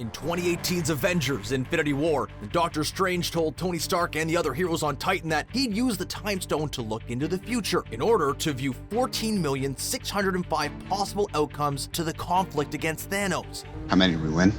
In 2018's Avengers Infinity War, Doctor Strange told Tony Stark and the other heroes on Titan that he'd use the Time Stone to look into the future in order to view 14,605 possible outcomes to the conflict against Thanos. How many did we win?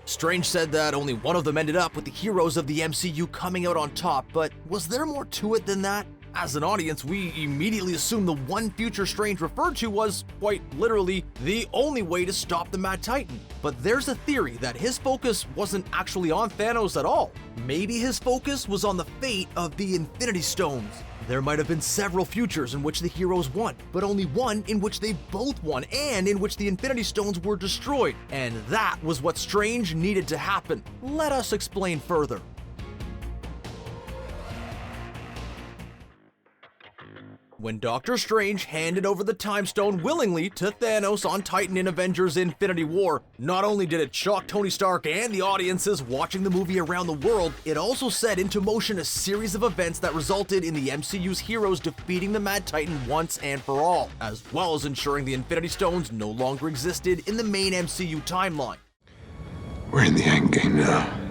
Strange said that only one of them ended up with the heroes of the MCU coming out on top, but was there more to it than that? As an audience, we immediately assumed the one future Strange referred to was, quite literally, the only way to stop the Mad Titan. But there's a theory that his focus wasn't actually on Thanos at all. Maybe his focus was on the fate of the Infinity Stones. There might have been several futures in which the heroes won, but only one in which they both won and in which the Infinity Stones were destroyed. And that was what Strange needed to happen. Let us explain further. When Doctor Strange handed over the Time Stone willingly to Thanos on Titan in Avengers Infinity War, not only did it shock Tony Stark and the audiences watching the movie around the world, it also set into motion a series of events that resulted in the MCU's heroes defeating the Mad Titan once and for all, as well as ensuring the Infinity Stones no longer existed in the main MCU timeline. We're in the endgame now.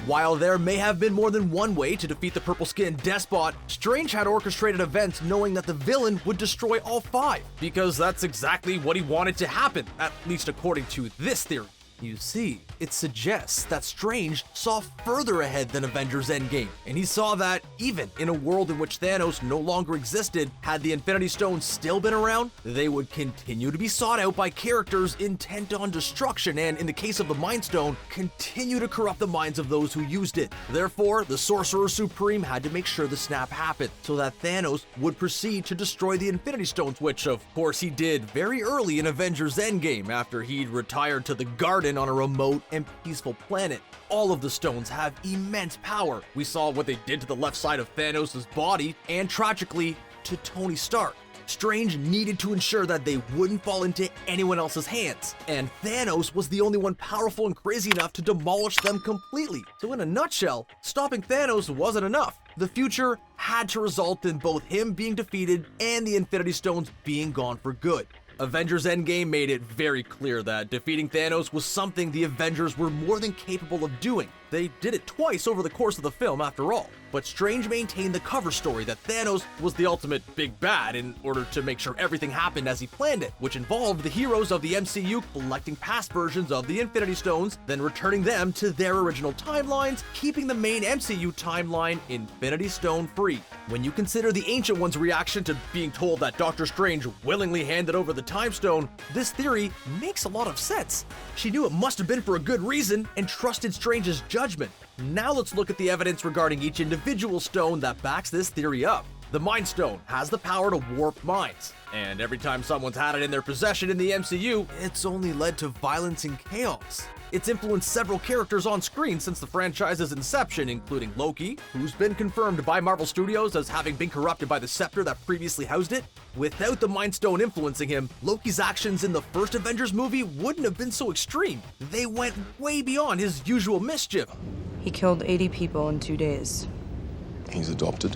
While there may have been more than one way to defeat the purple-skinned despot, Strange had orchestrated events knowing that the villain would destroy all five, because that's exactly what he wanted to happen, at least according to this theory. You see, it suggests that Strange saw further ahead than Avengers Endgame, and he saw that even in a world in which Thanos no longer existed, had the Infinity Stones still been around, they would continue to be sought out by characters intent on destruction and, in the case of the Mind Stone, continue to corrupt the minds of those who used it. Therefore, the Sorcerer Supreme had to make sure the snap happened, so that Thanos would proceed to destroy the Infinity Stones, which of course he did very early in Avengers Endgame after he'd retired to the Garden on a remote and peaceful planet. All of the stones have immense power. We saw what they did to the left side of Thanos' body, and tragically, to Tony Stark. Strange needed to ensure that they wouldn't fall into anyone else's hands, and Thanos was the only one powerful and crazy enough to demolish them completely. So in a nutshell, stopping Thanos wasn't enough. The future had to result in both him being defeated and the Infinity Stones being gone for good. Avengers Endgame made it very clear that defeating Thanos was something the Avengers were more than capable of doing. They did it twice over the course of the film after all. But Strange maintained the cover story that Thanos was the ultimate big bad in order to make sure everything happened as he planned it, which involved the heroes of the MCU collecting past versions of the Infinity Stones, then returning them to their original timelines, keeping the main MCU timeline Infinity Stone free. When you consider the Ancient One's reaction to being told that Doctor Strange willingly handed over the Time Stone, this theory makes a lot of sense. She knew it must have been for a good reason and trusted Strange's judgment. Now let's look at the evidence regarding each individual stone that backs this theory up. The Mind Stone has the power to warp minds, and every time someone's had it in their possession in the MCU, it's only led to violence and chaos. It's influenced several characters on screen since the franchise's inception, including Loki, who's been confirmed by Marvel Studios as having been corrupted by the scepter that previously housed it. Without the Mind Stone influencing him, Loki's actions in the first Avengers movie wouldn't have been so extreme. They went way beyond his usual mischief. He killed 80 people in 2 days. He's adopted.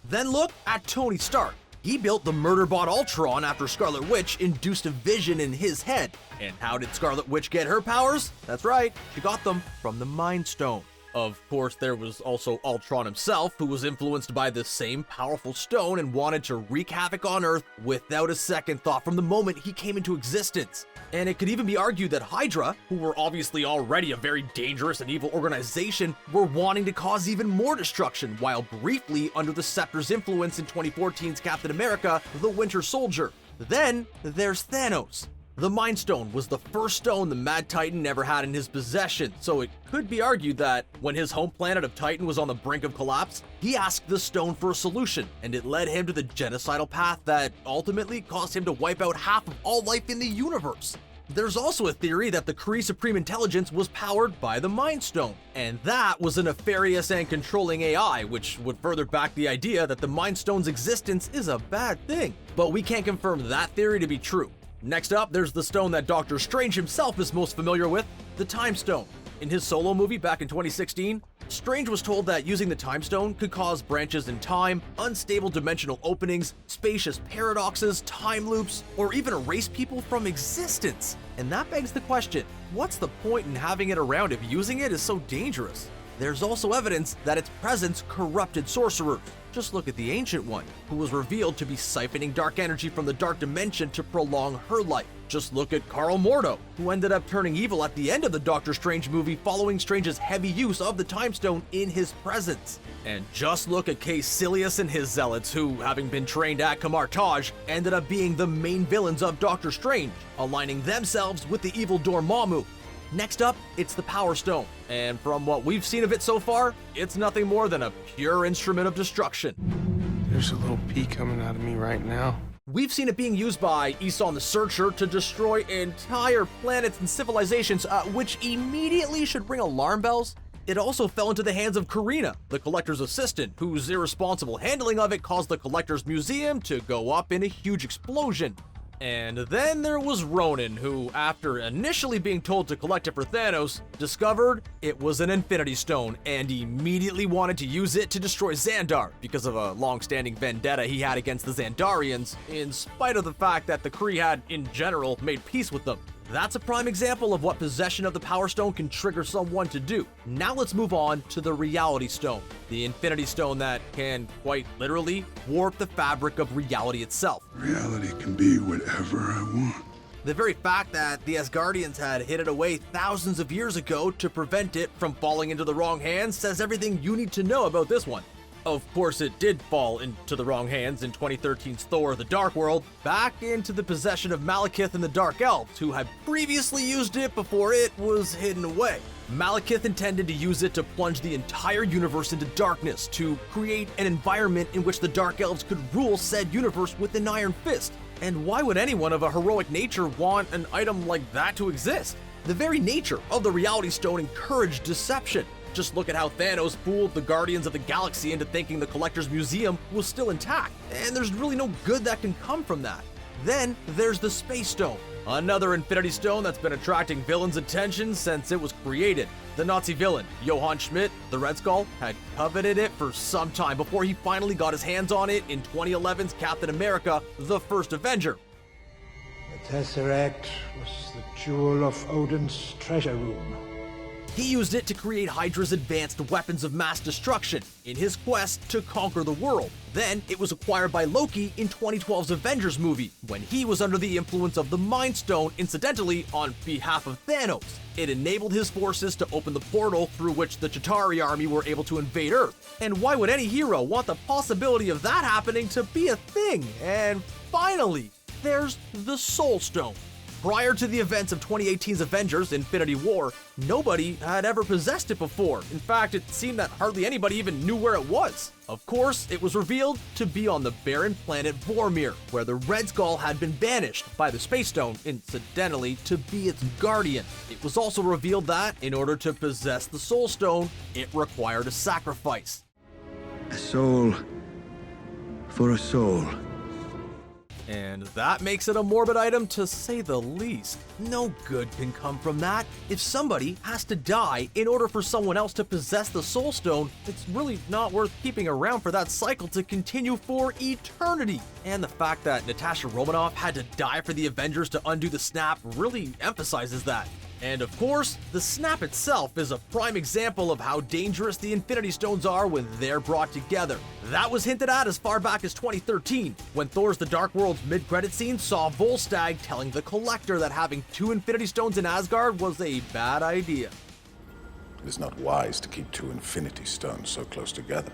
Then look at Tony Stark. He built the murder bot Ultron after Scarlet Witch induced a vision in his head. And how did Scarlet Witch get her powers? That's right, she got them from the Mind Stone. Of course, there was also Ultron himself, who was influenced by the same powerful stone and wanted to wreak havoc on Earth without a second thought from the moment he came into existence. And it could even be argued that Hydra, who were obviously already a very dangerous and evil organization, were wanting to cause even more destruction, while briefly under the Scepter's influence in 2014's Captain America, the Winter Soldier. Then there's Thanos. The Mind Stone was the first stone the Mad Titan ever had in his possession, so it could be argued that when his home planet of Titan was on the brink of collapse, he asked the stone for a solution, and it led him to the genocidal path that ultimately caused him to wipe out half of all life in the universe. There's also a theory that the Kree Supreme Intelligence was powered by the Mind Stone, and that was a nefarious and controlling AI, which would further back the idea that the Mind Stone's existence is a bad thing. But we can't confirm that theory to be true. Next up, there's the stone that Doctor Strange himself is most familiar with, the Time Stone. In his solo movie back in 2016, Strange was told that using the Time Stone could cause branches in time, unstable dimensional openings, spacious paradoxes, time loops, or even erase people from existence. And that begs the question, what's the point in having it around if using it is so dangerous? There's also evidence that its presence corrupted sorcerers. Just look at the Ancient One, who was revealed to be siphoning dark energy from the dark dimension to prolong her life. Just look at Carl Mordo, who ended up turning evil at the end of the Doctor Strange movie following Strange's heavy use of the Time Stone in his presence. And just look at Caecilius and his zealots, who, having been trained at Kamar-Taj, ended up being the main villains of Doctor Strange, aligning themselves with the evil Dormammu. Next up, it's the Power Stone, and from what we've seen of it so far, it's nothing more than a pure instrument of destruction. There's a little pee coming out of me right now. We've seen it being used by Eson the Searcher to destroy entire planets and civilizations, which immediately should ring alarm bells. It also fell into the hands of Karina, the Collector's assistant, whose irresponsible handling of it caused the Collector's Museum to go up in a huge explosion. And then there was Ronan, who, after initially being told to collect it for Thanos, discovered it was an Infinity Stone and immediately wanted to use it to destroy Xandar because of a long-standing vendetta he had against the Xandarians, in spite of the fact that the Kree had, in general, made peace with them. That's a prime example of what possession of the Power Stone can trigger someone to do. Now let's move on to the Reality Stone, the Infinity Stone that can, quite literally, warp the fabric of reality itself. Reality can be whatever I want. The very fact that the Asgardians had hid it away thousands of years ago to prevent it from falling into the wrong hands says everything you need to know about this one. Of course, it did fall into the wrong hands in 2013's Thor: The Dark World, back into the possession of Malekith and the Dark Elves, who had previously used it before it was hidden away. Malekith intended to use it to plunge the entire universe into darkness, to create an environment in which the Dark Elves could rule said universe with an iron fist. And why would anyone of a heroic nature want an item like that to exist? The very nature of the Reality Stone encouraged deception. Just look at how Thanos fooled the Guardians of the Galaxy into thinking the Collector's Museum was still intact, and there's really no good that can come from that. Then there's the Space Stone, another Infinity Stone that's been attracting villains' attention since it was created. The Nazi villain, Johann Schmidt, the Red Skull, had coveted it for some time before he finally got his hands on it in 2011's Captain America: The First Avenger. The Tesseract was the jewel of Odin's treasure room. He used it to create Hydra's advanced weapons of mass destruction in his quest to conquer the world. Then it was acquired by Loki in 2012's Avengers movie, when he was under the influence of the Mind Stone, incidentally on behalf of Thanos. It enabled his forces to open the portal through which the Chitauri army were able to invade Earth. And why would any hero want the possibility of that happening to be a thing? And finally, there's the Soul Stone. Prior to the events of 2018's Avengers: Infinity War, nobody had ever possessed it before. In fact, it seemed that hardly anybody even knew where it was. Of course, it was revealed to be on the barren planet Vormir, where the Red Skull had been banished by the Space Stone, incidentally, to be its guardian. It was also revealed that, in order to possess the Soul Stone, it required a sacrifice. A soul for a soul. And that makes it a morbid item to say the least. No good can come from that. If somebody has to die in order for someone else to possess the Soul Stone, it's really not worth keeping around for that cycle to continue for eternity. And the fact that Natasha Romanoff had to die for the Avengers to undo the snap really emphasizes that. And of course, the snap itself is a prime example of how dangerous the Infinity Stones are when they're brought together. That was hinted at as far back as 2013, when Thor's The Dark World's mid-credit scene saw Volstagg telling the Collector that having 2 Infinity Stones in Asgard was a bad idea. It is not wise to keep 2 Infinity Stones so close together.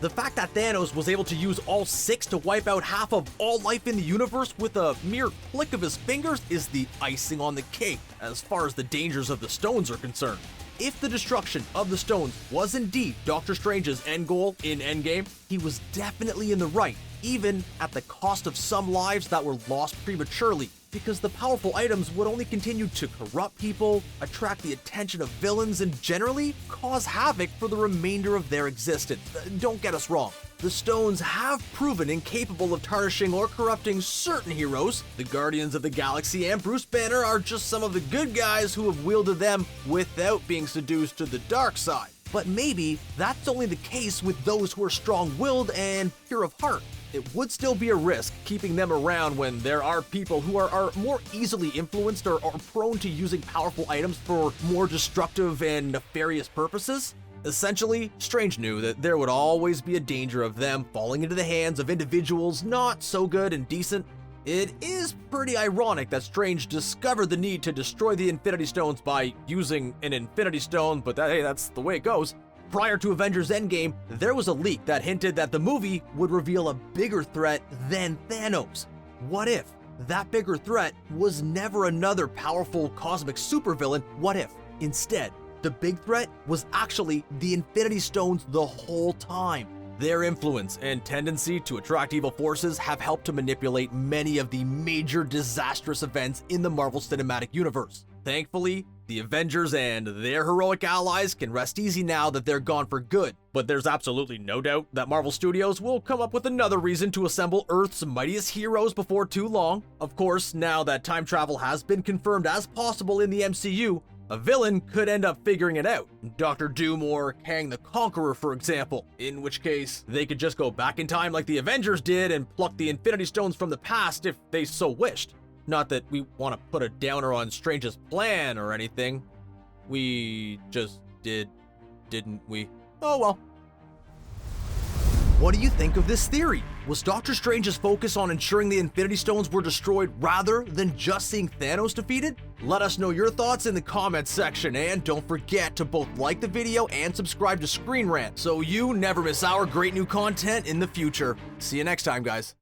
The fact that Thanos was able to use all 6 to wipe out half of all life in the universe with a mere click of his fingers is the icing on the cake as far as the dangers of the stones are concerned. If the destruction of the stones was indeed Doctor Strange's end goal in Endgame, he was definitely in the right, even at the cost of some lives that were lost prematurely, because the powerful items would only continue to corrupt people, attract the attention of villains, and generally cause havoc for the remainder of their existence. Don't get us wrong. The stones have proven incapable of tarnishing or corrupting certain heroes. The Guardians of the Galaxy and Bruce Banner are just some of the good guys who have wielded them without being seduced to the dark side. But maybe that's only the case with those who are strong-willed and pure of heart. It would still be a risk keeping them around when there are people who are more easily influenced or are prone to using powerful items for more destructive and nefarious purposes. Essentially, Strange knew that there would always be a danger of them falling into the hands of individuals not so good and decent. It is pretty ironic that Strange discovered the need to destroy the Infinity Stones by using an Infinity Stone, but hey, that's the way it goes. Prior to Avengers Endgame, there was a leak that hinted that the movie would reveal a bigger threat than Thanos. What if that bigger threat was never another powerful cosmic supervillain? What if, instead, the big threat was actually the Infinity Stones the whole time? Their influence and tendency to attract evil forces have helped to manipulate many of the major disastrous events in the Marvel Cinematic Universe. Thankfully, the Avengers and their heroic allies can rest easy now that they're gone for good, but there's absolutely no doubt that Marvel Studios will come up with another reason to assemble Earth's mightiest heroes before too long. Of course, now that time travel has been confirmed as possible in the MCU, a villain could end up figuring it out. Dr. Doom or Kang the Conqueror, for example, in which case they could just go back in time like the Avengers did and pluck the Infinity Stones from the past if they so wished. Not that we want to put a downer on Strange's plan or anything. We just did, didn't we? Oh well. What do you think of this theory? Was Doctor Strange's focus on ensuring the Infinity Stones were destroyed rather than just seeing Thanos defeated? Let us know your thoughts in the comments section, and don't forget to both like the video and subscribe to Screen Rant so you never miss our great new content in the future. See you next time, guys.